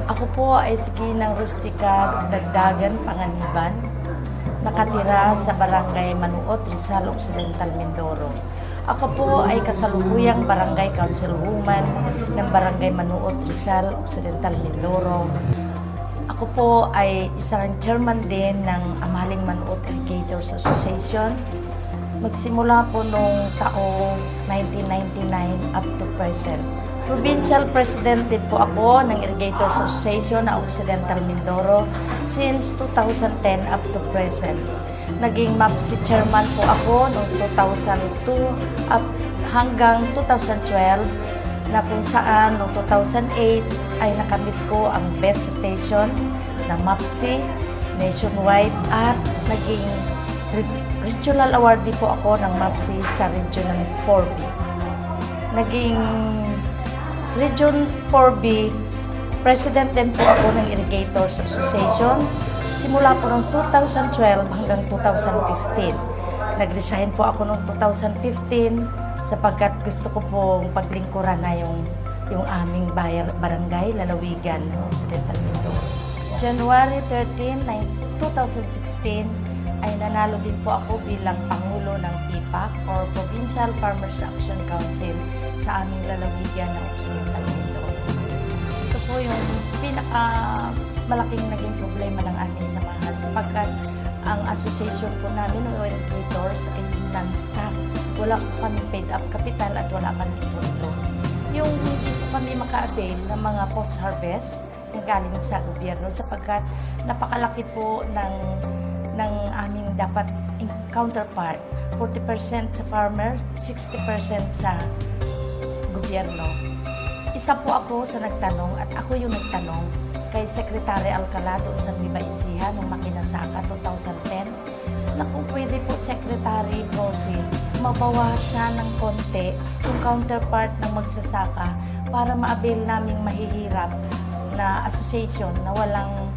Ako po ay si Ginang Rustica Dagdagan Panganiban, nakatira sa Barangay Manuot, Rizal Occidental, Mindoro. Ako po ay kasalukuyang Barangay Councilwoman ng Barangay Manuot, Rizal Occidental, Mindoro. Ako po ay isang chairman din ng Amahaling Manuot Irrigators Association. Magsimula po noong taong 1999 up to present. Provincial President din po ako ng Irrigators Association ng Occidental Mindoro since 2010 up to present. Naging MAPSI Chairman po ako noong 2002 up hanggang 2012 na kung saan noong 2008 ay nakamit ko ang Best Citation ng MAPSI nationwide at naging Regional Awardee po ako ng MAPSI sa Regional 4B. Naging Region 4B, President din po ako ng Irrigators Association simula po noong 2012 hanggang 2015. Nag-resign po ako noong 2015 sapagkat gusto ko pong paglingkuran na yung aming barangay, lalawigan ng Occidental Mindoro. January 13, 2016 ay nanalo din po ako bilang Pangulo ng PIPAC or Provincial Farmers Action Council sa aming lalawigan ng Occidental Mindoro. Ito po yung pinakamalaking naging problema ng aming samahan sapagkat ang association po namin ng irrigators ay non-stop. Wala po kami paid up capital at wala kami pondo. Yung hindi po kami maka-avail ng mga post-harvest na galing sa gobyerno sapagkat napakalaki po ng aming dapat counterpart. 40% sa farmer, 60% sa gobyerno. Isa po ako sa nagtanong at ako yung nagtanong kay Secretary Alcala doon sa Nueva Ecija noong makinasaka 2010 na kung pwede po Secretary Rosie mabawasan ng konti yung counterpart ng magsasaka para ma-avail naming mahihirap na association na walang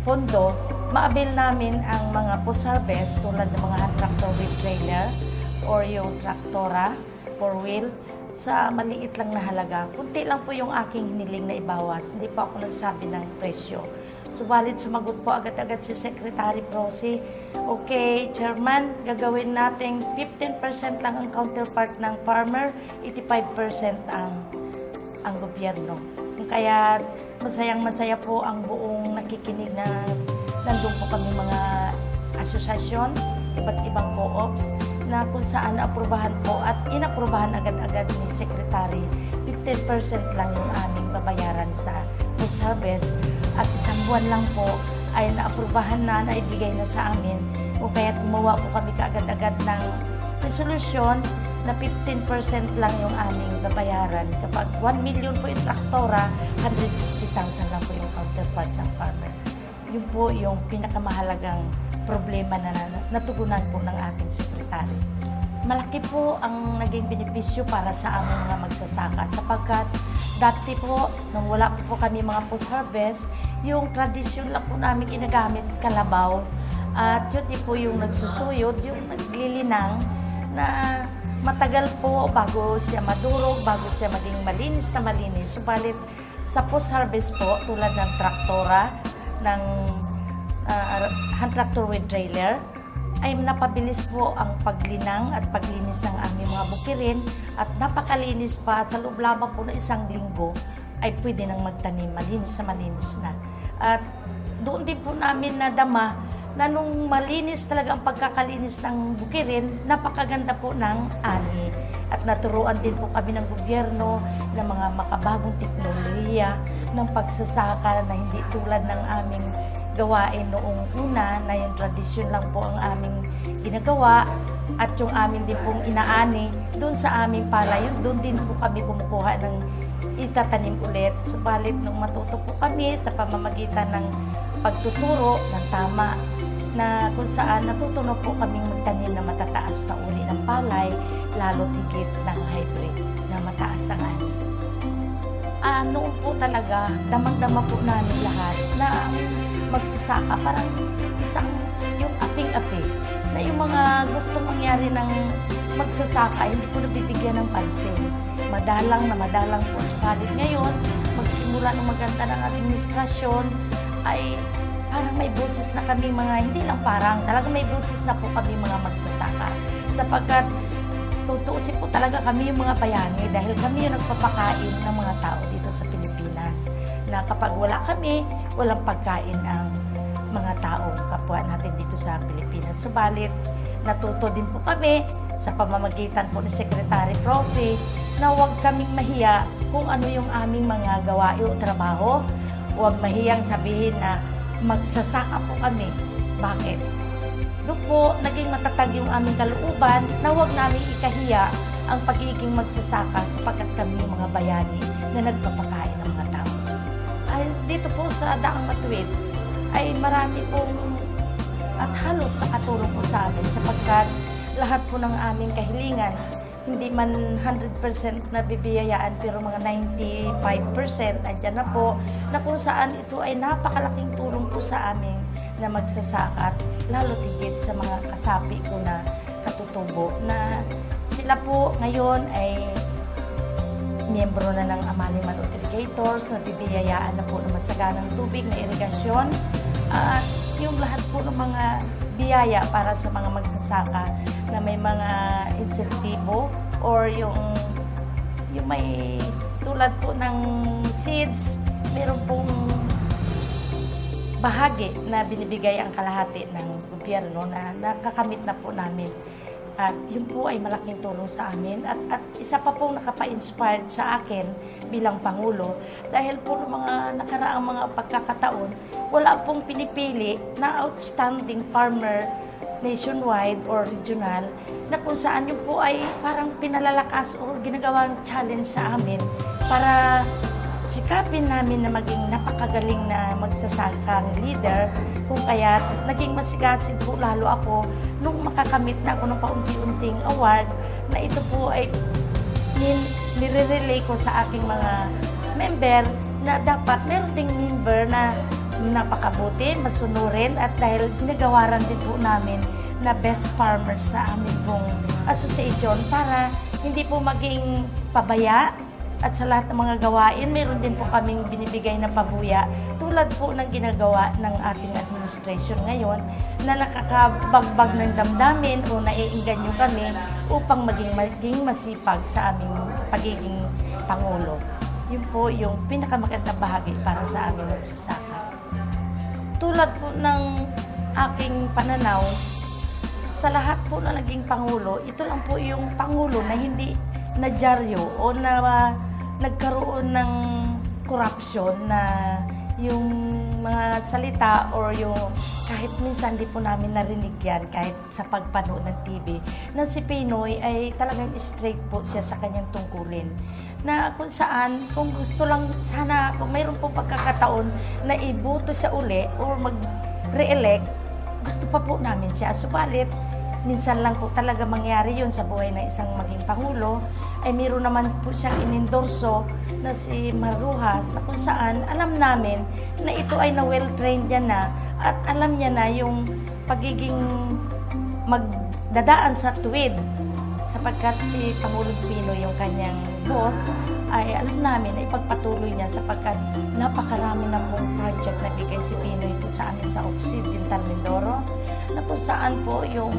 pondo, ma-avail namin ang mga post-harvest tulad ng mga hand tractor with trailer or yung traktora, four-wheel, sa maliit lang na halaga. Kunti lang po yung aking hiniling na ibawas. Hindi pa ako nagsabi ng presyo. Subalit sumagot po agad-agad si Secretary Prosi, okay, Chairman, gagawin natin 15% lang ang counterpart ng farmer, 85% ang gobyerno. Kaya masayang-masaya po ang buong nakikinig na nandun po kami mga asosasyon, iba't ibang co-ops na kung saan naaprubahan po at inaprubahan agad-agad ni Secretary. 15% lang yung aming babayaran sa post-harvest at isang buwan lang po ay naaprubahan na ibigay na sa amin. O kaya gumawa po kami kaagad-agad ng resolusyon na 15% lang yung aming babayaran. Kapag 1 million po yung traktora, 150,000 lang po yung counterpart ng farmer. Yun po yung pinakamahalagang problema na natugunan po ng ating sekretary. Malaki po ang naging benepisyo para sa aming mga magsasaka sapagkat dati po, nung wala po kami mga post-harvest, yung tradisyon lang po namin ginagamit kalabaw at yun din po yung nagsusuyod, yung naglilinang na matagal po bago siya madurog, bago siya maging malinis sa malinis. Subalit sa post-harvest po, tulad ng traktora, ng hand tractor with trailer, ay napabilis po ang paglinang at paglinis ng aming mga bukirin at napakalinis pa sa loob lamang po na isang linggo ay pwede nang magtanim, malinis sa malinis na. At doon din po namin nadama na nung malinis talaga ang pagkakalinis ng bukirin, napakaganda po ng ani. At naturuan din po kami ng gobyerno ng mga makabagong teknolohiya ng pagsasaka na hindi tulad ng aming gawain noong una na yung tradisyon lang po ang aming ginagawa at yung amin din pong inaani doon sa aming palayon, doon din po kami kumukuha ng itatanim ulit. Subalit nung matuto po kami sa pamamagitan ng pagtuturo ng tama na kung saan natutunan po kaming magtanim na matataas sa uri ng palay, lalo't higit ng hybrid na mataas ang ani. Noon po talaga, damang-dama po namin lahat na magsasaka, parang isang yung aping-api na yung mga gustong mangyari ng magsasaka, hindi ko nabibigyan ng pansin. Madalang po. Subalit ngayon, magsimula ng maganda ng administrasyon ay parang may boses na kami mga, hindi lang parang, talaga may boses na po kami mga magsasaka. Sapagkat tutuusin po talaga kami yung mga bayani dahil kami yung nagpapakain ng mga tao dito sa Pilipinas. Na kapag wala kami, walang pagkain ang mga tao kapwa natin dito sa Pilipinas. Subalit, natuto din po kami sa pamamagitan po ni Secretary Prosi na huwag kaming mahiya kung ano yung aming mga gawain o trabaho. Huwag mahiyang sabihin na magsasaka po kami. Bakit? Doon po, naging matatag yung aming kalooban na huwag namin ikahiya ang pagiging magsasaka sapagkat kami yung mga bayani na nagpapakain ng mga tao. Ay, dito po sa Daang Matuwid ay marami pong at halos nakatulong po sa amin sapagkat lahat po ng aming kahilingan, hindi man 100% na bibiyayaan pero mga 95% andyan na po na kung saan ito ay napakalaking tulong po sa amin na magsasaka at lalo tigit sa mga kasapi ko na katutubo na sila po ngayon ay miyembro na ng Amani Manot Irrigators na bibiyayaan na po ng masaganang tubig na irigasyon at yung lahat po ng mga biyaya para sa mga magsasaka na may mga insentibo or yung may tulad po ng seeds, meron pong bahagi na binibigay ang kalahati ng gobyerno na nakakamit na po namin. At yun po ay malaking tulong sa amin at isa pa pong nakapa-inspired sa akin bilang Pangulo dahil po ng mga nakaraang mga pagkakataon, wala pong pinipili na outstanding farmer nationwide or regional na kung saan yun po ay parang pinalalakas o ginagawang challenge sa amin para sikapin namin na maging napakagaling na magsasakang leader kung kaya naging masigasig po lalo ako nung makakamit na ako ng paunti-unting award na ito po ay nire-relay ko sa aking mga member na dapat meron ding member na napakabuti, masunurin at dahil ginagawaran din po namin na best farmers sa amin pong association para hindi po maging pabaya at sa lahat ng mga gawain, meron din po kaming binibigay na pabuya tulad po ng ginagawa ng ating administration ngayon na nakakabagbag ng damdamin o naiinganyo kami upang maging masipag sa aming pagiging Pangulo. Yun po yung pinakamagandang bahagi para sa aming magsasaka. Tulad po ng aking pananaw, sa lahat po na naging Pangulo, ito lang po yung Pangulo na hindi nadyaryo o na nagkaroon ng corruption na yung mga salita or yung kahit minsan di po namin narinig yan kahit sa pagpanood ng TV na si Pinoy ay talagang straight po siya sa kanyang tungkulin na kung saan kung gusto lang sana kung mayroon po pagkakataon na iboto siya uli or mag-re-elect gusto pa po namin siya subalit minsan lang po talaga mangyari yun sa buhay ng isang maging Pangulo, ay mayroon naman po siyang inendorso na si Maruhas na kung saan alam namin na ito ay na well-trained niya na at alam niya na yung pagiging magdadaan sa tuwid sapagkat si Pangulong Pinoy yung kanyang boss ay alam namin na ipagpatuloy niya sapagkat napakarami na pong project na bigay si Pinoy po sa amin sa Occidental Mindoro na kung saan po yung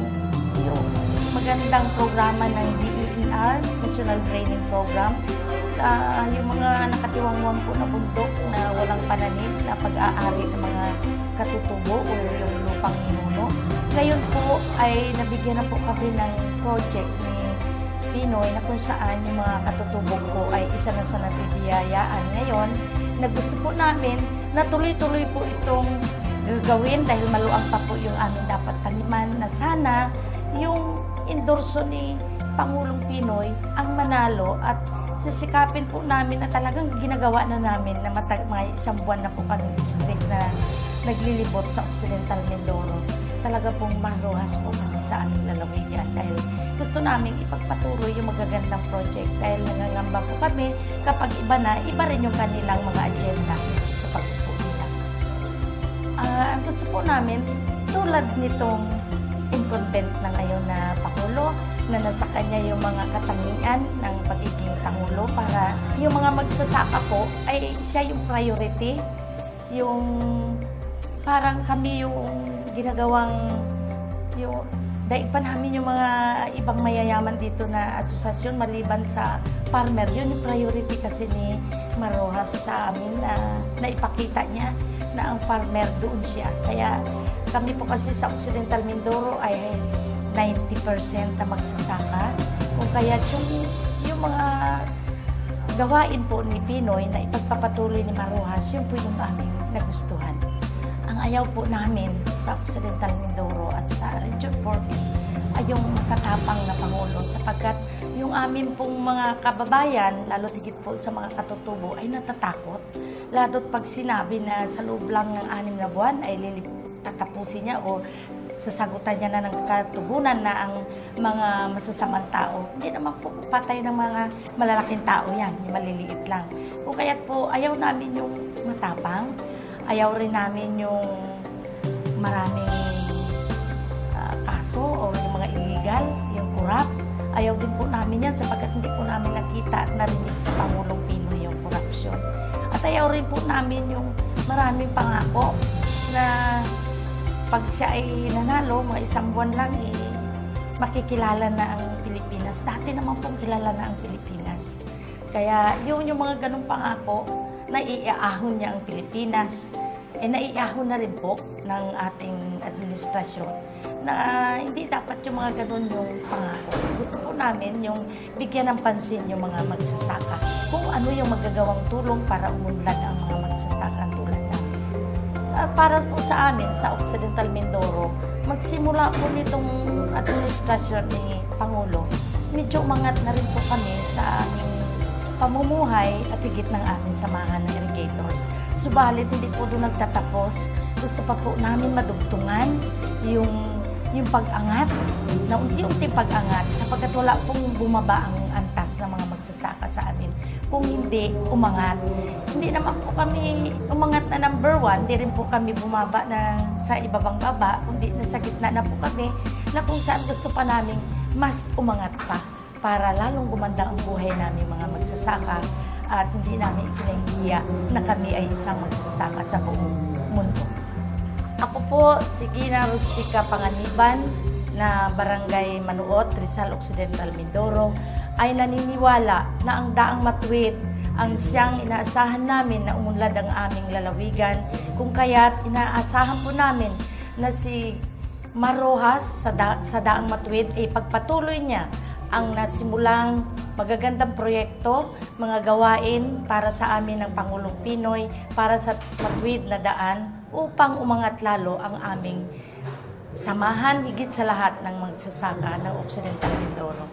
magandang programa ng DENR, National Training Program, yung mga nakatiwangwang po na bundok na walang pananim na pag-aari ng mga katutubo o yung lupang ninuno. Ngayon po ay nabigyan na po kami ng project ni Pinoy na kung saan yung mga katutubo ko ay isa na sa nabibiyayaan ngayon na gusto po namin na tuloy-tuloy po itong gagawin dahil maluang pa po yung aming dapat taniman na sana yung endorso ni Pangulong Pinoy ang manalo at sisikapin po namin na talagang ginagawa na namin na mga isang buwan na po kami district na naglilibot sa Occidental Mindoro. Talaga pong maruhas po kami sa aming lalawigan dahil gusto namin ipagpatuloy yung magagandang project dahil nangangamba po kami kapag iba na, iba rin yung kanilang mga agenda sa pagpupo nila. Ang gusto po namin, tulad nitong incumbent na ngayon na Pangulo, na nasa kanya yung mga katangian ng pagiging Pangulo para yung mga magsasaka po ay siya yung priority, yung parang kami yung ginagawang yung daigpan namin yung mga ibang mayayaman dito na asosasyon maliban sa farmer. Yun yung priority kasi ni Marojas sa amin na naipakita niya na ang farmer doon siya. Kaya kami po kasi sa Occidental Mindoro ay 90% na magsasaka. Kung kaya yung mga gawain po ni Pinoy na ipagpapatuloy ni Marojas, yun po yung aming nagustuhan. Ang ayaw po namin sa Occidental Mindoro at sa Region 4B ay yung matatapang na Pangulo sapagkat yung amin pong mga kababayan, lalo tigit po sa mga katutubo, ay natatakot. Lalo't pag sinabi na sa loob lang ng 6 na buwan ay tatapusin niya o sasagutan niya na ng katugunan na ang mga masasamang tao. Hindi naman po patay ng mga malalaking tao yan, yung maliliit lang. O kaya po ayaw namin yung matapang, ayaw rin namin yung maraming kaso o yung mga illegal, yung corrupt. Ayaw din po namin yan sapagkat hindi po namin nakita at narinig sa Pangulong Pinoy yung korupsyon. At ayaw rin po namin yung maraming pangako na pag siya ay nanalo, mga 1 buwan lang, makikilala na ang Pilipinas. Dati naman pong kilala na ang Pilipinas. Kaya yung mga ganong pangako, naiiahon niya ang Pilipinas. Naiiahon na rin po ng ating administrasyon na hindi dapat yung mga ganon yung pangako. Gusto po namin yung bigyan ng pansin yung mga magsasaka. Kung ano yung magagawang tulong para umunlad ang mga magsasaka tulad namin. Para po sa amin, sa Occidental Mindoro, magsimula po nitong administrasyon ni Pangulo, medyo umangat na rin po kami sa aming pamumuhay at higit ng aming samahan ng irrigators. Subalit, hindi po doon nagtatapos. Gusto pa po namin madugtungan yung pag-angat, na unti-unti pag-angat, kapag wala pong bumaba ang antas ng mga magsasaka sa amin. Kung hindi umangat, hindi naman po kami umangat na number 1, hindi rin po kami bumaba sa ibabang baba, kundi nasa gitna na po kami, na kung saan gusto pa namin mas umangat pa para lalong gumanda ang buhay namin mga magsasaka at hindi namin ikinahihiya na kami ay isang magsasaka sa buong mundo. Ako po, si Gina Rustica Panganiban na Barangay Manuot, Rizal Occidental, Mindoro, ay naniniwala na ang daang matuwid ang siyang inaasahan namin na umunlad ang aming lalawigan. Kung kaya't inaasahan po namin na si Marojas sa daang matuwid ay pagpatuloy niya ang nasimulang magagandang proyekto, mga gawain para sa amin ng Pangulong Pinoy, para sa matuwid na daan upang umangat lalo ang aming samahan higit sa lahat ng magsasaka ng Occidental Mindoro.